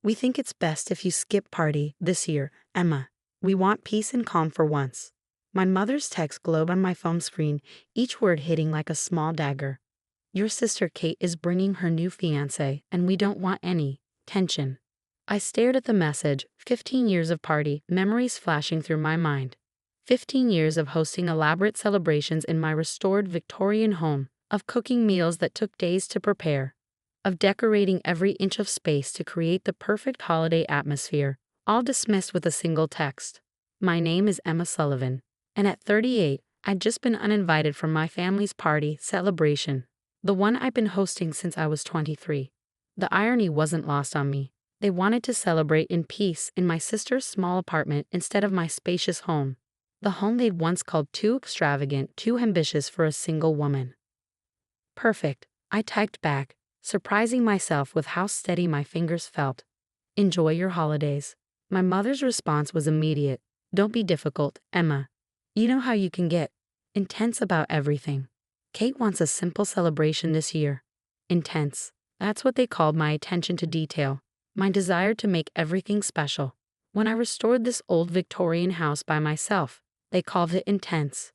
We think it's best if you skip party this year, Emma. We want peace and calm for once. My mother's text glowed on my phone screen, each word hitting like a small dagger. Your sister Kate is bringing her new fiancé, and we don't want any tension. I stared at the message, 15 years of party, memories flashing through my mind. 15 years of hosting elaborate celebrations in my restored Victorian home, of cooking meals that took days to prepare, of decorating every inch of space to create the perfect holiday atmosphere, all dismissed with a single text. My name is Emma Sullivan, and at 38, I'd just been uninvited from my family's party celebration, the one I'd been hosting since I was 23. The irony wasn't lost on me. They wanted to celebrate in peace in my sister's small apartment instead of my spacious home, the home they'd once called too extravagant, too ambitious for a single woman. Perfect, I typed back, surprising myself with how steady my fingers felt. Enjoy your holidays. My mother's response was immediate. Don't be difficult, Emma. You know how you can get intense about everything. Kate wants a simple celebration this year. Intense. That's what they called my attention to detail, my desire to make everything special. When I restored this old Victorian house by myself, they called it intense.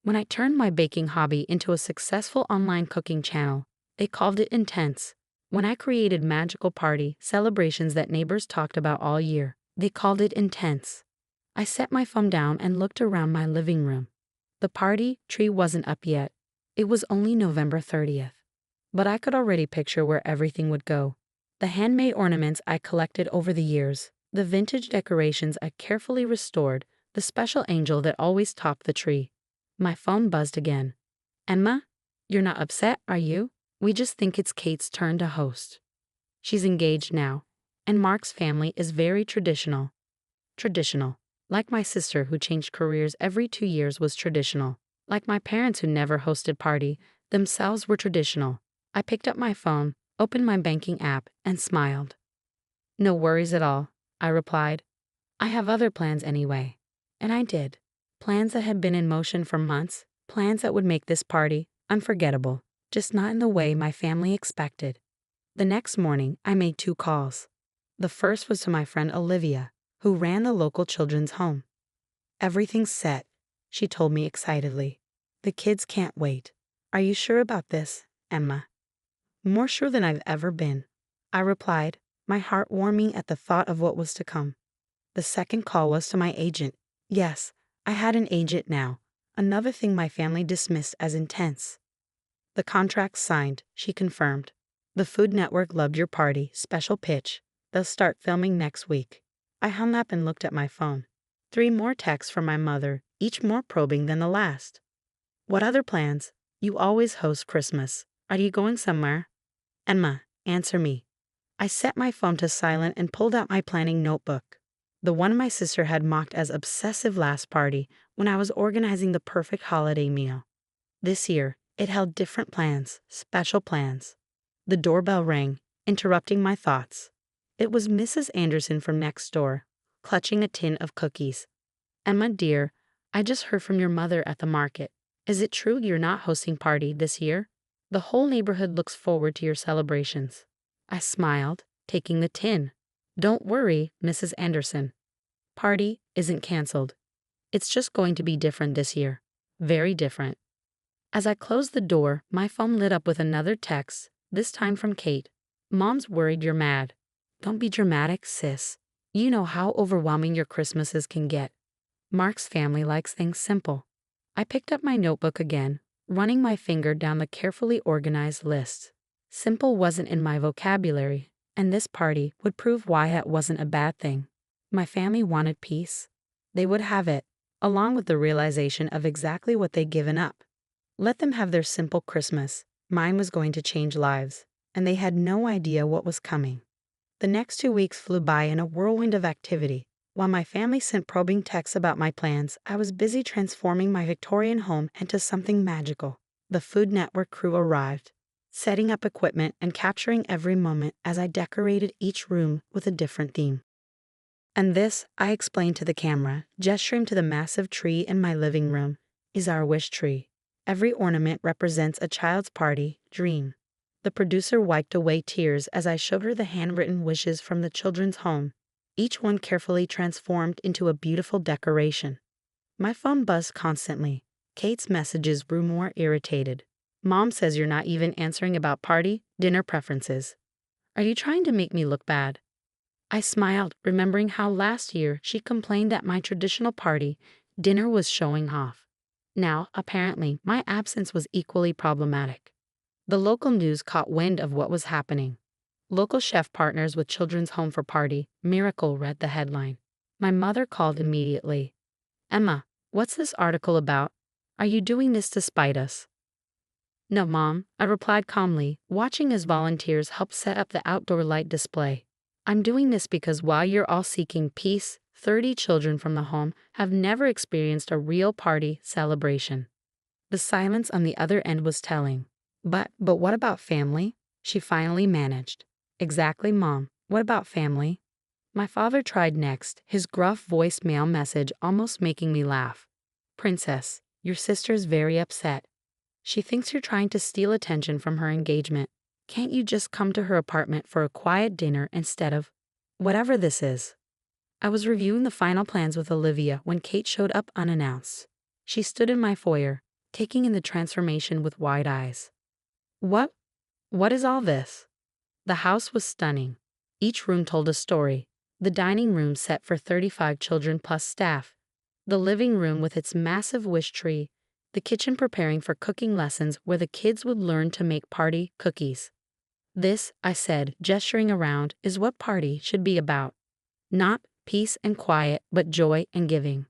When I turned my baking hobby into a successful online cooking channel, they called it intense. When I created magical party celebrations that neighbors talked about all year, they called it intense. I set my phone down and looked around my living room. The party tree wasn't up yet. It was only November 30th. But I could already picture where everything would go. The handmade ornaments I collected over the years, the vintage decorations I carefully restored, the special angel that always topped the tree. My phone buzzed again. Emma, you're not upset, are you? We just think it's Kate's turn to host. She's engaged now, and Mark's family is very traditional. Traditional. Like my sister who changed careers every 2 years was traditional. Like my parents who never hosted party, themselves were traditional. I picked up my phone, opened my banking app, and smiled. No worries at all, I replied. I have other plans anyway. And I did. Plans that had been in motion for months, plans that would make this party unforgettable, just not in the way my family expected. The next morning, I made 2 calls. The first was to my friend Olivia, who ran the local children's home. Everything's set, she told me excitedly. The kids can't wait. Are you sure about this, Emma? More sure than I've ever been, I replied, my heart warming at the thought of what was to come. The second call was to my agent. Yes, I had an agent now, another thing my family dismissed as intense. The contract's signed, she confirmed. The Food Network loved your party, special pitch. They'll start filming next week. I hung up and looked at my phone. 3 more texts from my mother, each more probing than the last. What other plans? You always host Christmas. Are you going somewhere? Emma, answer me. I set my phone to silent and pulled out my planning notebook. The one my sister had mocked as obsessive last party when I was organizing the perfect holiday meal. This year, it held different plans, special plans. The doorbell rang, interrupting my thoughts. It was Mrs. Anderson from next door, clutching a tin of cookies. Emma, dear, I just heard from your mother at the market. Is it true you're not hosting party this year? The whole neighborhood looks forward to your celebrations. I smiled, taking the tin. Don't worry, Mrs. Anderson. Party isn't canceled. It's just going to be different this year. Very different. As I closed the door, my phone lit up with another text, this time from Kate. Mom's worried you're mad. Don't be dramatic, sis. You know how overwhelming your Christmases can get. Mark's family likes things simple. I picked up my notebook again, running my finger down the carefully organized list. Simple wasn't in my vocabulary, and this party would prove why that wasn't a bad thing. My family wanted peace. They would have it, along with the realization of exactly what they'd given up. Let them have their simple Christmas. Mine was going to change lives, and they had no idea what was coming. The next 2 weeks flew by in a whirlwind of activity. While my family sent probing texts about my plans, I was busy transforming my Victorian home into something magical. The Food Network crew arrived, setting up equipment and capturing every moment as I decorated each room with a different theme. And this, I explained to the camera, gesturing to the massive tree in my living room, is our wish tree. Every ornament represents a child's party, dream. The producer wiped away tears as I showed her the handwritten wishes from the children's home, each one carefully transformed into a beautiful decoration. My phone buzzed constantly. Kate's messages grew more irritated. Mom says you're not even answering about party, dinner preferences. Are you trying to make me look bad? I smiled, remembering how last year she complained that my traditional party, dinner, was showing off. Now, apparently, my absence was equally problematic. The local news caught wind of what was happening. Local chef partners with children's home for party, miracle, read the headline. My mother called immediately. Emma, what's this article about? Are you doing this to spite us? No, Mom, I replied calmly, watching as volunteers helped set up the outdoor light display. I'm doing this because while you're all seeking peace, 30 children from the home have never experienced a real party celebration. The silence on the other end was telling. But what about family? She finally managed. Exactly, Mom. What about family? My father tried next, his gruff voicemail message almost making me laugh. Princess, your sister's very upset. She thinks you're trying to steal attention from her engagement. Can't you just come to her apartment for a quiet dinner instead of whatever this is? I was reviewing the final plans with Olivia when Kate showed up unannounced. She stood in my foyer, taking in the transformation with wide eyes. What is all this? The house was stunning. Each room told a story. The dining room set for 35 children plus staff. The living room with its massive wish tree. The kitchen preparing for cooking lessons where the kids would learn to make party cookies. This, I said, gesturing around, is what party should be about. Not peace and quiet, but joy and giving.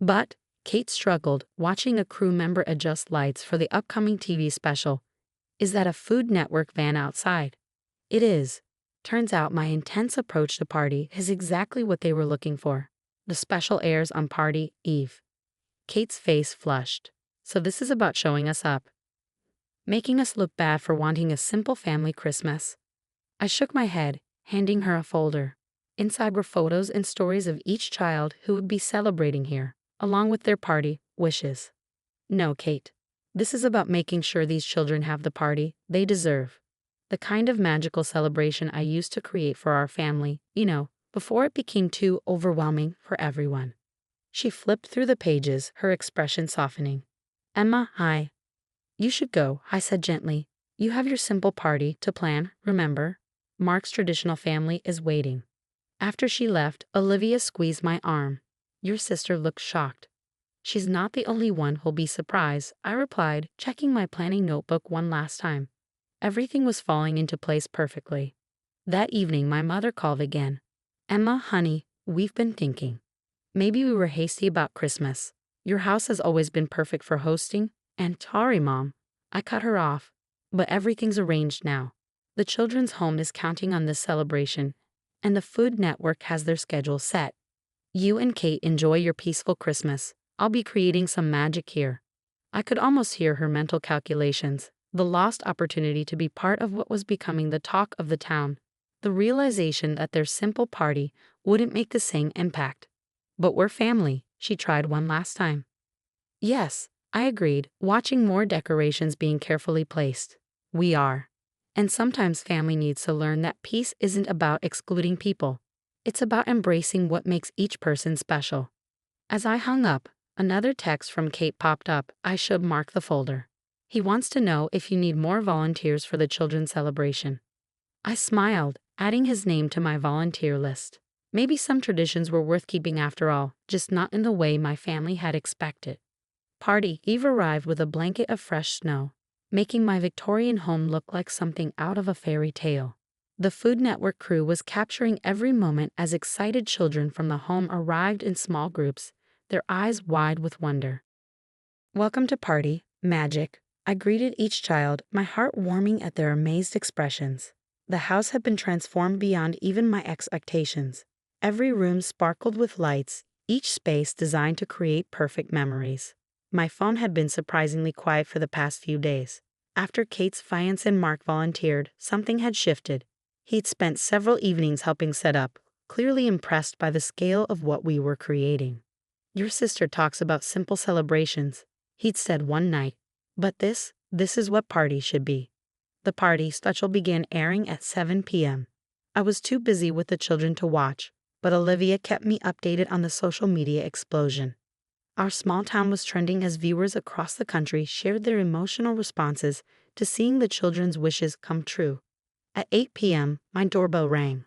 But Kate struggled, watching a crew member adjust lights for the upcoming TV special. Is that a Food Network van outside? It is. Turns out my intense approach to party is exactly what they were looking for. The special airs on Party Eve. Kate's face flushed. So this is about showing us up. Making us look bad for wanting a simple family Christmas. I shook my head, handing her a folder. Inside were photos and stories of each child who would be celebrating here, along with their party wishes. No, Kate. This is about making sure these children have the party they deserve. The kind of magical celebration I used to create for our family, before it became too overwhelming for everyone. She flipped through the pages, her expression softening. Emma, hi. You should go, I said gently. You have your simple party to plan, remember? Mark's traditional family is waiting. After she left, Olivia squeezed my arm. Your sister looks shocked. She's not the only one who'll be surprised, I replied, checking my planning notebook one last time. Everything was falling into place perfectly. That evening, my mother called again. Emma, honey, we've been thinking. Maybe we were hasty about Christmas. Your house has always been perfect for hosting, and sorry, Mom. I cut her off. But everything's arranged now. The children's home is counting on this celebration, and the Food Network has their schedule set. You and Kate enjoy your peaceful Christmas. I'll be creating some magic here. I could almost hear her mental calculations, the lost opportunity to be part of what was becoming the talk of the town, the realization that their simple party wouldn't make the same impact. But we're family, she tried one last time. Yes, I agreed, watching more decorations being carefully placed. We are. And sometimes family needs to learn that peace isn't about excluding people. It's about embracing what makes each person special. As I hung up, another text from Kate popped up. I showed Mark the folder. He wants to know if you need more volunteers for the children's celebration. I smiled, adding his name to my volunteer list. Maybe some traditions were worth keeping after all, just not in the way my family had expected. Party Eve arrived with a blanket of fresh snow, making my Victorian home look like something out of a fairy tale. The Food Network crew was capturing every moment as excited children from the home arrived in small groups, their eyes wide with wonder. Welcome to Party Magic. I greeted each child, my heart warming at their amazed expressions. The house had been transformed beyond even my expectations. Every room sparkled with lights, each space designed to create perfect memories. My phone had been surprisingly quiet for the past few days. After Kate's fiancé and Mark volunteered, something had shifted. He'd spent several evenings helping set up, clearly impressed by the scale of what we were creating. Your sister talks about simple celebrations, he'd said one night. But this is what party should be. The party special began airing at 7 p.m. I was too busy with the children to watch, but Olivia kept me updated on the social media explosion. Our small town was trending as viewers across the country shared their emotional responses to seeing the children's wishes come true. At 8 p.m., my doorbell rang.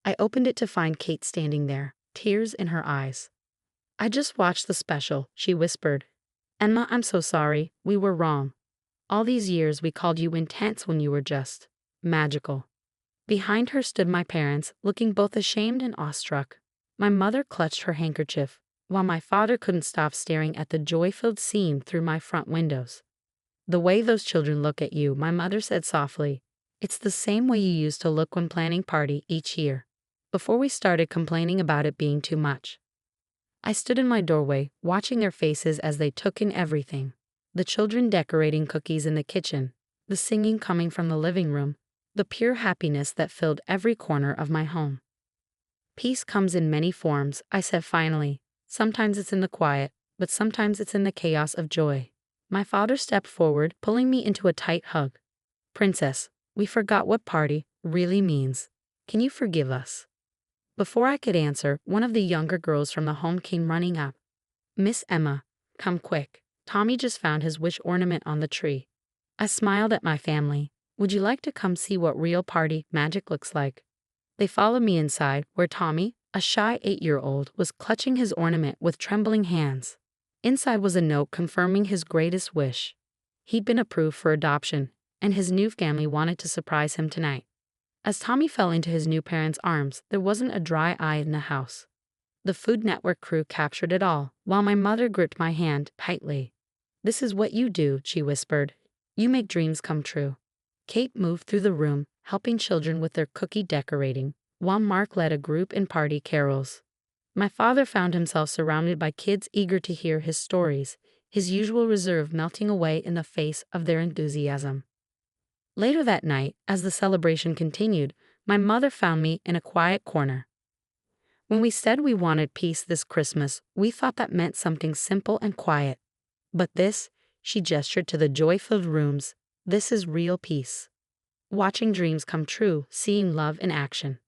I opened it to find Kate standing there, tears in her eyes. "I just watched the special," she whispered. "Emma, I'm so sorry. We were wrong. All these years we called you intense when you were just magical." Behind her stood my parents, looking both ashamed and awestruck. My mother clutched her handkerchief, while my father couldn't stop staring at the joy-filled scene through my front windows. "The way those children look at you," my mother said softly. "It's the same way you used to look when planning party each year, before we started complaining about it being too much." I stood in my doorway, watching their faces as they took in everything. The children decorating cookies in the kitchen, the singing coming from the living room, the pure happiness that filled every corner of my home. "Peace comes in many forms," I said finally. "Sometimes it's in the quiet, but sometimes it's in the chaos of joy." My father stepped forward, pulling me into a tight hug. "Princess, we forgot what party really means. Can you forgive us?" Before I could answer, one of the younger girls from the home came running up. "Miss Emma, come quick. Tommy just found his wish ornament on the tree." I smiled at my family. "Would you like to come see what real party magic looks like?" They followed me inside, where Tommy, a shy 8-year-old, was clutching his ornament with trembling hands. Inside was a note confirming his greatest wish. He'd been approved for adoption, and his new family wanted to surprise him tonight. As Tommy fell into his new parents' arms, there wasn't a dry eye in the house. The Food Network crew captured it all, while my mother gripped my hand tightly. "This is what you do," she whispered. "You make dreams come true." Kate moved through the room, helping children with their cookie decorating, while Mark led a group in party carols. My father found himself surrounded by kids eager to hear his stories, his usual reserve melting away in the face of their enthusiasm. Later that night, as the celebration continued, my mother found me in a quiet corner. "When we said we wanted peace this Christmas, we thought that meant something simple and quiet. But this," she gestured to the joy-filled rooms, "this is real peace. Watching dreams come true, seeing love in action."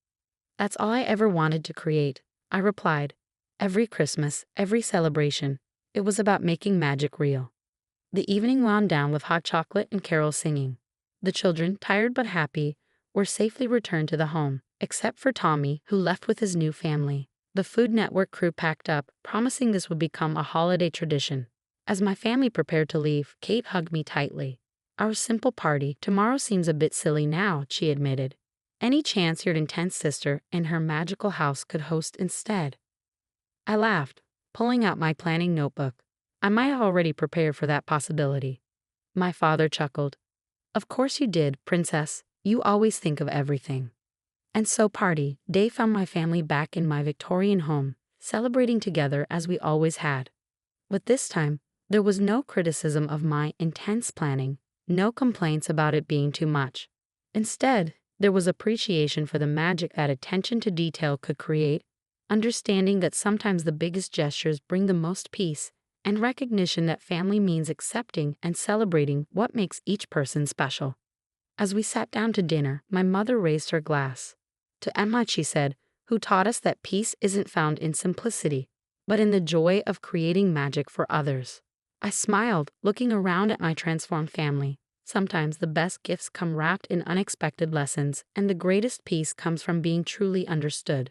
"That's all I ever wanted to create," I replied. Every Christmas, every celebration, it was about making magic real. The evening wound down with hot chocolate and carol singing. The children, tired but happy, were safely returned to the home, except for Tommy, who left with his new family. The Food Network crew packed up, promising this would become a holiday tradition. As my family prepared to leave, Kate hugged me tightly. "Our simple party tomorrow seems a bit silly now," she admitted. "Any chance your intense sister and her magical house could host instead?" I laughed, pulling out my planning notebook. I might have already prepared for that possibility. My father chuckled. "Of course you did, Princess. You always think of everything." And so party day found my family back in my Victorian home, celebrating together as we always had. But this time, there was no criticism of my intense planning, no complaints about it being too much. Instead, there was appreciation for the magic that attention to detail could create, understanding that sometimes the biggest gestures bring the most peace, and recognition that family means accepting and celebrating what makes each person special. As we sat down to dinner, my mother raised her glass. "To Emma," she said, "who taught us that peace isn't found in simplicity, but in the joy of creating magic for others." I smiled, looking around at my transformed family. Sometimes the best gifts come wrapped in unexpected lessons, and the greatest peace comes from being truly understood.